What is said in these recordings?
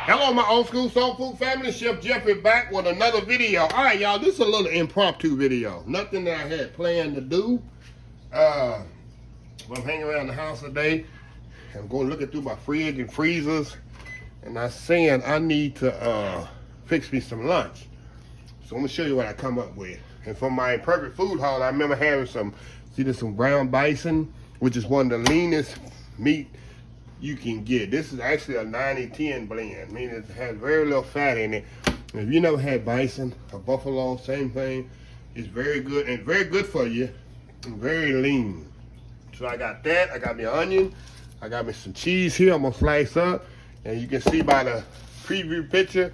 Hello, my old school soul food family. Chef Jeff is back with another video. All right, y'all, this is a little impromptu video. Nothing that I had planned to do. I'm hanging around the house today. I'm going looking through my fridge and freezers, and I'm saying I need to fix me some lunch. So I'm gonna show you what I come up with. And from my perfect food haul, I remember having some brown bison, which is one of the leanest meat you can get. This is actually a 90-10 blend, meaning it has very little fat in it. If you never had bison or buffalo, same thing. It's very good and very good for you and very lean. So I got that. I got me an onion. I got me some cheese here. I'm gonna slice up, and you can see by the preview picture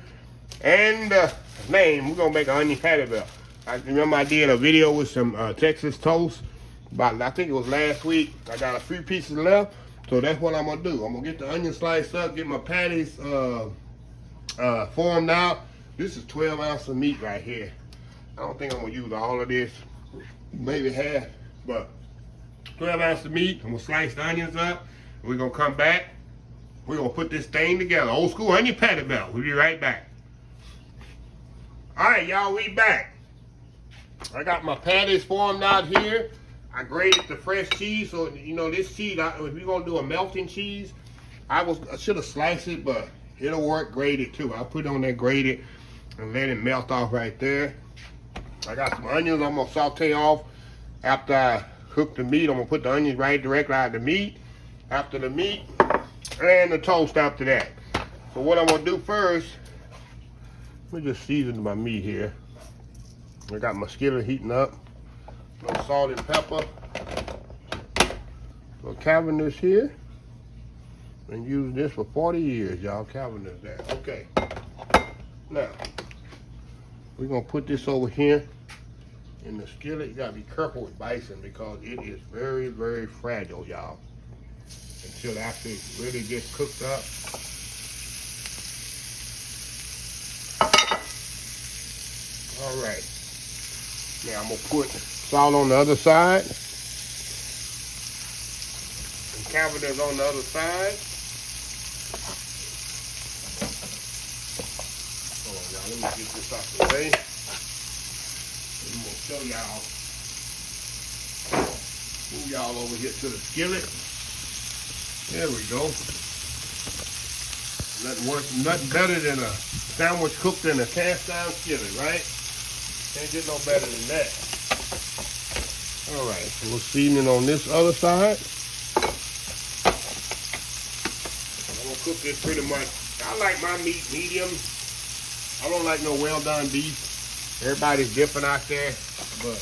and the name, we're gonna make an onion patty belt. I remember I did a video with some Texas toast about, I think it was last week. I got a few pieces left. So that's what I'm gonna do. I'm gonna get the onion sliced up, get my patties formed out. This is 12 ounces of meat right here. I don't think I'm gonna use all of this, maybe half, but 12 ounces of meat. I'm gonna slice the onions up. We're gonna come back. We're gonna put this thing together. Old school onion patty belt. We'll be right back. All right, y'all, we back. I got my patties formed out here. I grated the fresh cheese, so you know this cheese, if we're gonna do a melting cheese, I should have sliced it, but it'll work grated too. I'll put it on there grated and let it melt off right there. I got some onions I'm gonna saute off after I cook the meat. I'm gonna put the onions right directly out of the meat, after the meat, and the toast after that. So what I'm gonna do first, let me just season my meat here. I got my skillet heating up. A little salt and pepper. So Cavendish here. Been using this for 40 years, y'all. Cavendish that. Okay. Now, we're gonna put this over here in the skillet. You gotta be careful with bison because it is very, very fragile, y'all. Until after it really gets cooked up. All right. Now I'm gonna put salt on the other side. And Cavendish on the other side. Hold on, y'all. Let me get this out the way. I'm gonna show y'all. Move y'all over here to the skillet. There we go. Nothing better than a sandwich cooked in a cast iron skillet, right? Can't get no better than that. All right, so we're seasoning on this other side. I'm gonna cook this pretty much. I like my meat medium. I don't like no well done beef. Everybody's different out there, but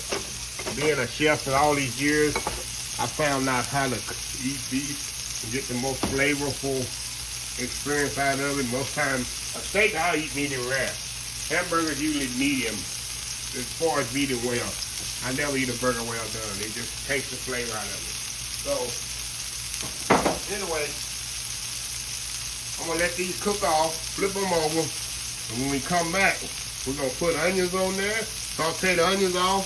being a chef for all these years, I found out how to eat beef and get the most flavorful experience out of it. Most times, a steak I'll eat medium rare. Hamburgers usually medium. As far as medium well, I never eat a burger well done. It just takes the flavor out of it. So, anyway, I'm gonna let these cook off, flip them over, and when we come back, we're gonna put onions on there, saute the onions off,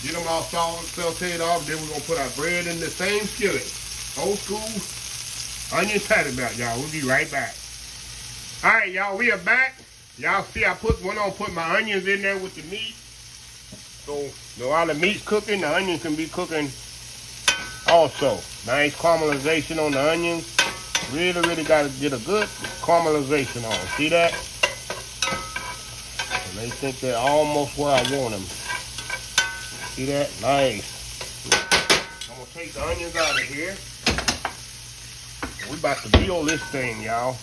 get them all sauteed off, then we're gonna put our bread in the same skillet. Old school onion patty belt, y'all. We'll be right back. All right, y'all, we are back. Y'all see I put my onions in there with the meat. So while the meat's cooking, the onions can be cooking also. Nice caramelization on the onions. Really, really got to get a good caramelization on. See that? And they think they're almost where I want them. See that? Nice. I'm going to take the onions out of here. We're about to peel this thing, y'all.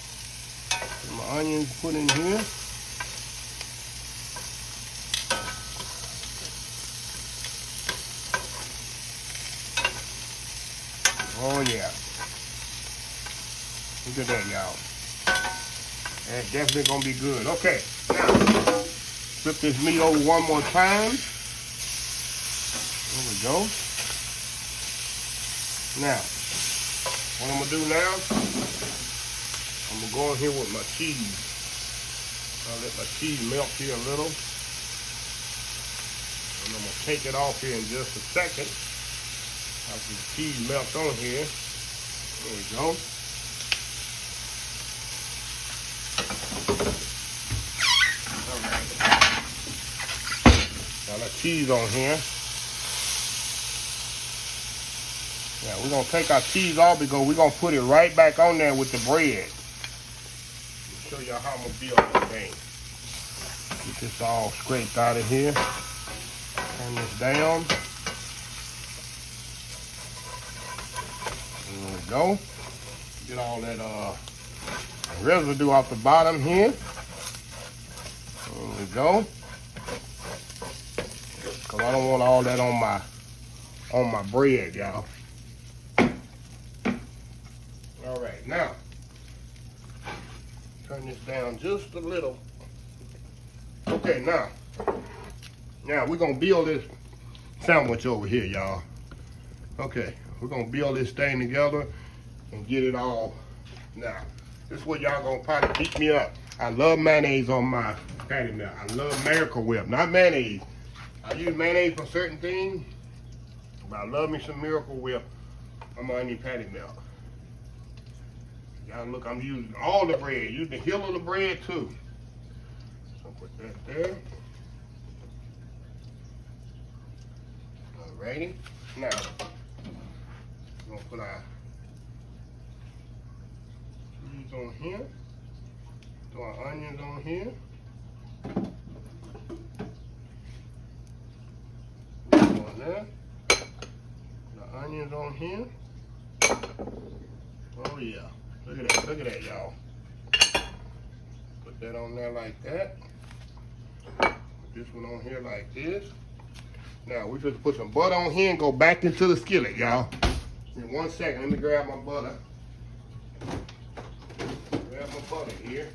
My onions put in here. Oh yeah. Look at that, y'all. That's definitely gonna be good. Okay, now flip this meat over one more time. There we go. Now, what I'm gonna do now, I'm gonna go in here with my cheese. I'll let my cheese melt here a little. And I'm gonna take it off here in just a second. After the cheese melts on here. There we go. cheese on here. Now we're gonna take our cheese off because we're gonna put it right back on there with the bread. Show y'all how I'm gonna build this thing. Get this all scraped out of here. Turn this down. There we go. Get all that residue off the bottom here. There we go. Cause I don't want all that on my bread, y'all. All right, now turn this down just a little. Okay, now we're gonna build this sandwich over here, y'all. Okay, we're gonna build this thing together and get it all. Now, this is what y'all gonna probably beat me up. I love mayonnaise on my patty melt. I love Miracle Whip, not mayonnaise. I use mayonnaise for certain things, but I love me some Miracle Whip on my onion patty melt. Y'all look, I'm using all the bread. Use the heel of the bread too. So put that there. Alrighty. Now, we're gonna put our cheese on here. Throw our onions on here. On there. Put our onions on here. Oh yeah. Look at that, y'all. Put that on there like that. Put this one on here like this. Now we're just put some butter on here and go back into the skillet, y'all. In 1 second, let me grab my butter. Grab my butter here.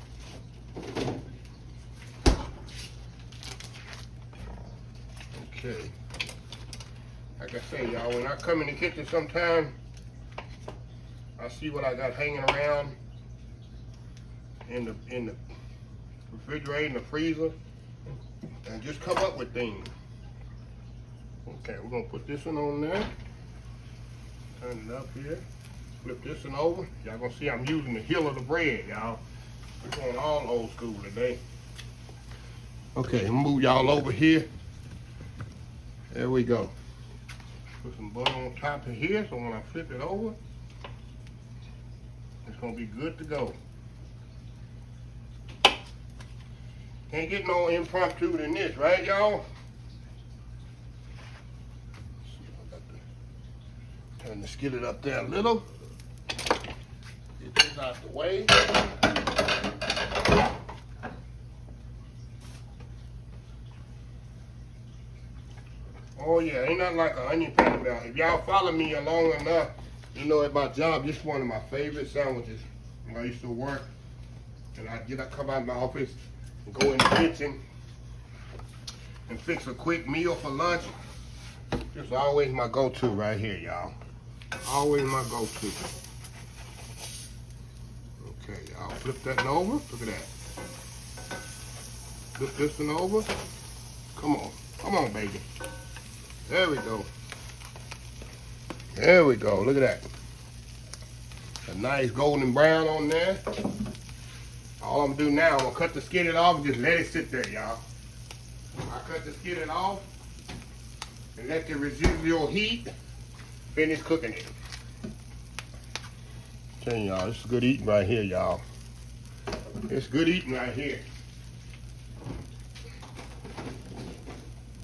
Okay. Like I say, y'all, when I come in the kitchen sometime, I see what I got hanging around in the refrigerator, in the freezer, and just come up with things. Okay, we're gonna put this one on there. Turn it up here. Flip this one over. Y'all gonna see I'm using the heel of the bread, y'all. We're going all old school today. Okay, move y'all over here. There we go. Put some butter on top of here, so when I flip it over, it's gonna be good to go. Can't get no impromptu than this, right, y'all? Turn the skillet up there a little. Get this out the way. Oh yeah, ain't nothing like an onion patty melt. If y'all follow me long enough, you know at my job, this is one of my favorite sandwiches. When I used to work, and I'd come out of my office and go in the kitchen and fix a quick meal for lunch. This is always my go-to right here, y'all. Always my go-to. Okay, y'all, flip that one over. Look at that. Flip this one over. Come on, baby. There we go. There we go. Look at that. A nice golden brown on there. All I'm gonna do now, I'm gonna cut the skillet off and just let it sit there, y'all. I cut the skillet off and let the residual heat finish cooking it. Tell y'all, this is good eating right here, y'all. It's good eating right here.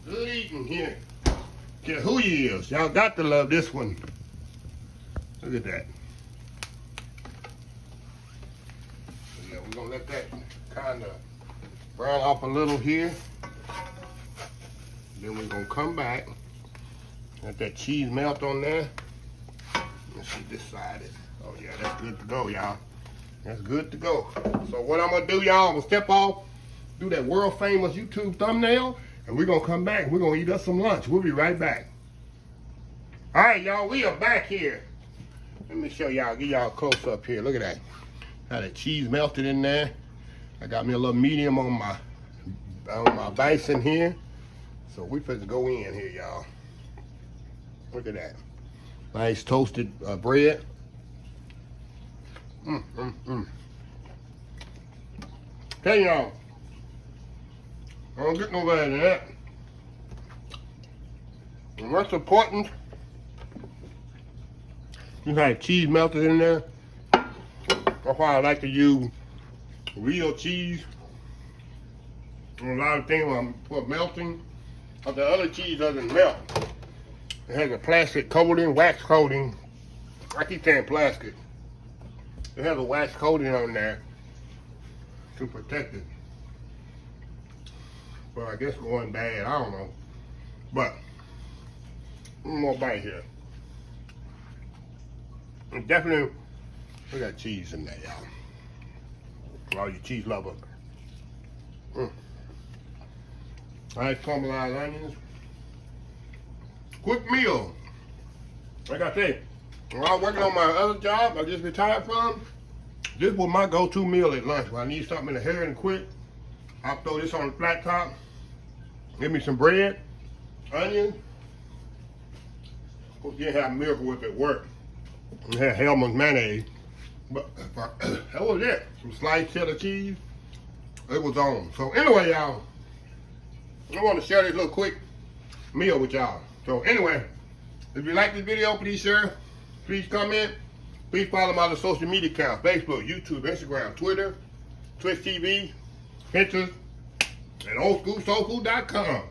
Good eating here. Care who you is, y'all got to love this one. Look at that. So yeah, we're gonna let that kind of brown off a little here. Then we're gonna come back, let that cheese melt on there. Let's see this side is. Oh yeah, that's good to go, y'all. That's good to go. So what I'm gonna do, y'all, I'm gonna step off, do that world famous YouTube thumbnail, and we're gonna come back and we're gonna eat us some lunch. We'll be right back. All right, y'all, we are back here. Let me show y'all, give y'all a close up here. Look at that. How that cheese melted in there. I got me a little medium on my bison here. So we finna go in here, y'all. Look at that. Nice toasted bread. Tell y'all, I don't get no better than that. And what's important, you have cheese melted in there. That's why I like to use real cheese. And a lot of things for melting, but the other cheese doesn't melt. It has a plastic coating, wax coating. I keep saying plastic. It has a wax coating on there to protect it. Well, I guess going bad, I don't know. But, one more bite here. And definitely, we got cheese in there, y'all. All you cheese lovers. Nice caramelized onions. Quick meal. Like I said, when I was working on my other job, I just retired from, this was my go-to meal at lunch. When I need something in a hurry and quick, I'll throw this on the flat top, give me some bread, onions. Of course, you have Miracle Whip at work. We had Hellman's mayonnaise. But that was it. Some sliced cheddar cheese. It was on. So anyway, y'all, I want to share this little quick meal with y'all. So anyway, if you like this video, please share, please comment, please follow my other social media accounts, Facebook, YouTube, Instagram, Twitter, Twitch TV, Pinterest, and oldschoolsoulfood.com.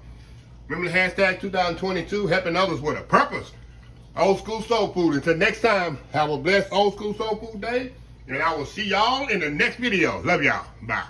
Remember the hashtag 2022, helping others with a purpose. Old School Soul Food. Until next time, have a blessed Old School Soul Food day, and I will see y'all in the next video. Love y'all. Bye.